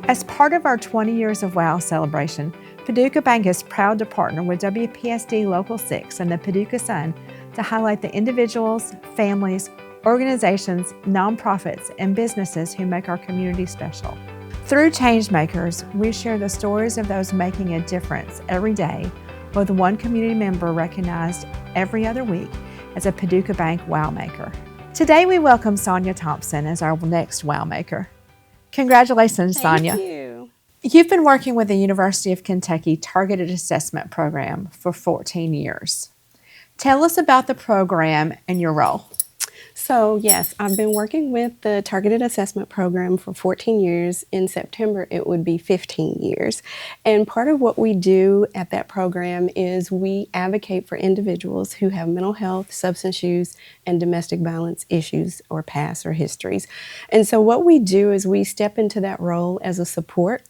As part of our 20 Years of WOW celebration, Paducah Bank is proud to partner with WPSD Local 6 and the Paducah Sun to highlight the individuals, families, organizations, nonprofits, and businesses who make our community special. Through Changemakers, we share the stories of those making a difference every day, with one community member recognized every other week as a Paducah Bank WOW Maker. Today we welcome Sonya Thompson as our next WOW Maker. Congratulations, Sonya. Thank you. You've been working with the University of Kentucky Targeted Assessment Program for 14 years. Tell us about the program and your role. So yes, I've been working with the Targeted Assessment Program for 14 years. In September, it would be 15 years. And part of what we do at that program is we advocate for individuals who have mental health, substance use, and domestic violence issues or past or histories. And so what we do is we step into that role as a support,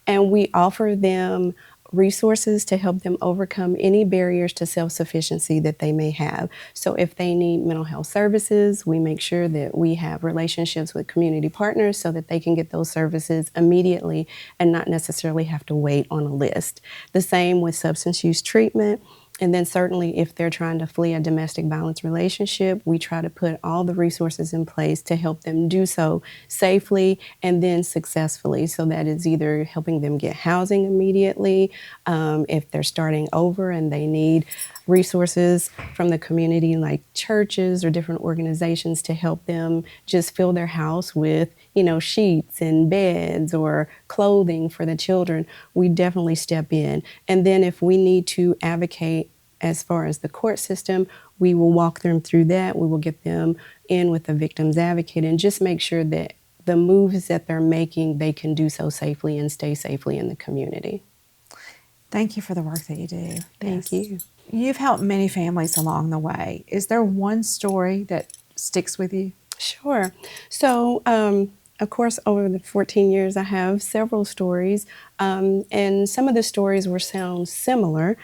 and we offer them resources to help them overcome any barriers to self-sufficiency that they may have. So if they need mental health services, we make sure that we have relationships with community partners so that they can get those services immediately and not necessarily have to wait on a list. The same with substance use treatment. And then certainly if they're trying to flee a domestic violence relationship, we try to put all the resources in place to help them do so safely and then successfully. So that is either helping them get housing immediately, if they're starting over and they need resources from the community like churches or different organizations to help them just fill their house with, sheets and beds or clothing for the children, we definitely step in. And then if we need to advocate as far as the court system, we will walk them through that. We will get them in with the victim's advocate and just make sure that the moves that they're making, they can do so safely and stay safely in the community. Thank you for the work that you do. Thank you. You've helped many families along the way. Is there one story that sticks with you? Sure. So, of course, over the 14 years, I have several stories, and some of the stories will sound similar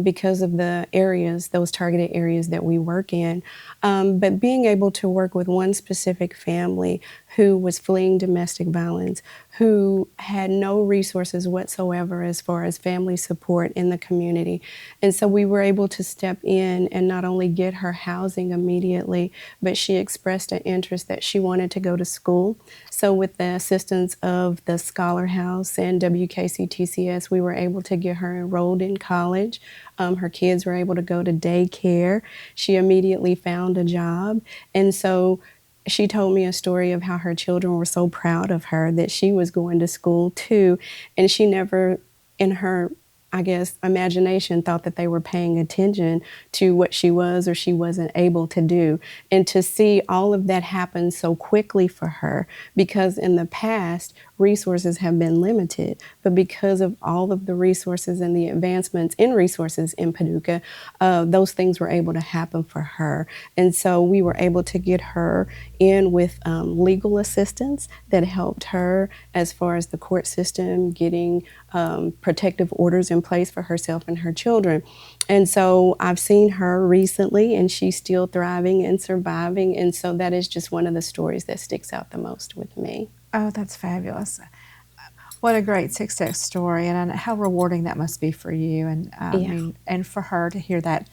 because of the areas, those targeted areas that we work in. But being able to work with one specific family who was fleeing domestic violence, who had no resources whatsoever as far as family support in the community. And so we were able to step in and not only get her housing immediately, but she expressed an interest that she wanted to go to school. So with the assistance of the Scholar House and WKCTCS, we were able to get her enrolled in college. Her kids were able to go to daycare. She immediately found a job. And so she told me a story of how her children were so proud of her that she was going to school too. And she never, in her imagination, thought that they were paying attention to what she was or she wasn't able to do. And to see all of that happen so quickly for her, because in the past, resources have been limited, but because of all of the resources and the advancements in resources in Paducah, those things were able to happen for her. And so we were able to get her in with legal assistance that helped her as far as the court system, getting protective orders in place for herself and her children. And so I've seen her recently and she's still thriving and surviving. And so that is just one of the stories that sticks out the most with me. Oh, that's fabulous. What a great success story, and how rewarding that must be for you, and and for her to hear that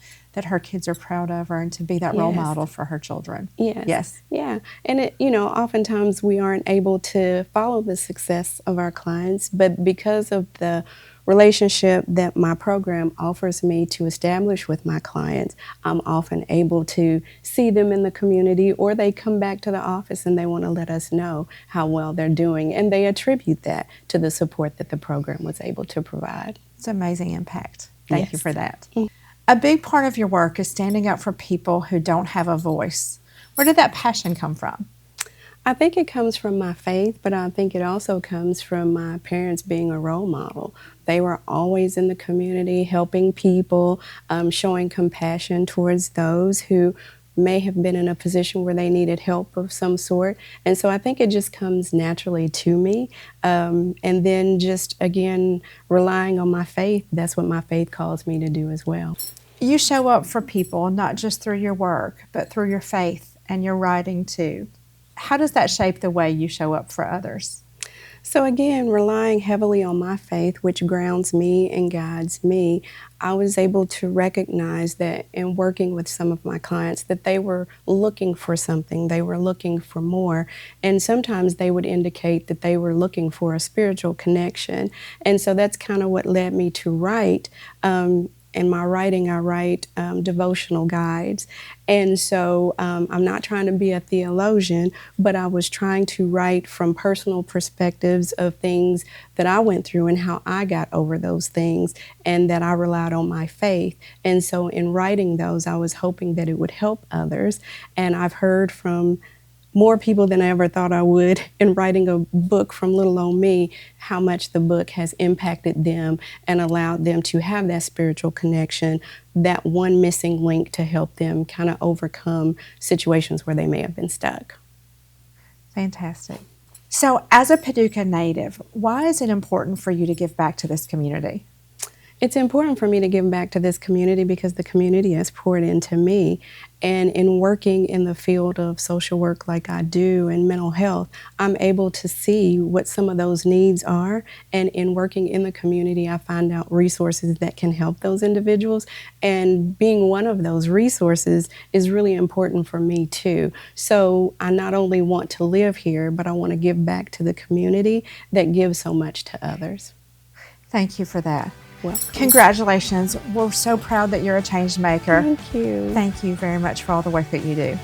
her kids are proud of her and to be that role model for her children. Yes. Yeah. And oftentimes we aren't able to follow the success of our clients, but because of the relationship that my program offers me to establish with my clients, I'm often able to see them in the community, or they come back to the office and they want to let us know how well they're doing, and they attribute that to the support that the program was able to provide. It's amazing impact. Thank you for that. Mm-hmm. A big part of your work is standing up for people who don't have a voice. Where did that passion come from? I think it comes from my faith, but I think it also comes from my parents being a role model. They were always in the community helping people, showing compassion towards those who may have been in a position where they needed help of some sort. And so I think it just comes naturally to me. And then just, again, relying on my faith, that's what my faith calls me to do as well. You show up for people not just through your work, but through your faith and your writing too. How does that shape the way you show up for others? So again, relying heavily on my faith, which grounds me and guides me, I was able to recognize that in working with some of my clients that they were looking for something, they were looking for more, and sometimes they would indicate that they were looking for a spiritual connection. And so that's kind of what led me to write. In my writing, I write devotional guides. And so I'm not trying to be a theologian, but I was trying to write from personal perspectives of things that I went through and how I got over those things, and that I relied on my faith. And so in writing those, I was hoping that it would help others. And I've heard from more people than I ever thought I would in writing a book from little old me, how much the book has impacted them and allowed them to have that spiritual connection, that one missing link to help them kind of overcome situations where they may have been stuck. Fantastic. So as a Paducah native, why is it important for you to give back to this community? It's important for me to give back to this community because the community has poured into me. And in working in the field of social work like I do and mental health, I'm able to see what some of those needs are. And in working in the community, I find out resources that can help those individuals. And being one of those resources is really important for me too. So I not only want to live here, but I want to give back to the community that gives so much to others. Thank you for that. Welcome. Congratulations. We're so proud that you're a change maker. Thank you. Thank you very much for all the work that you do.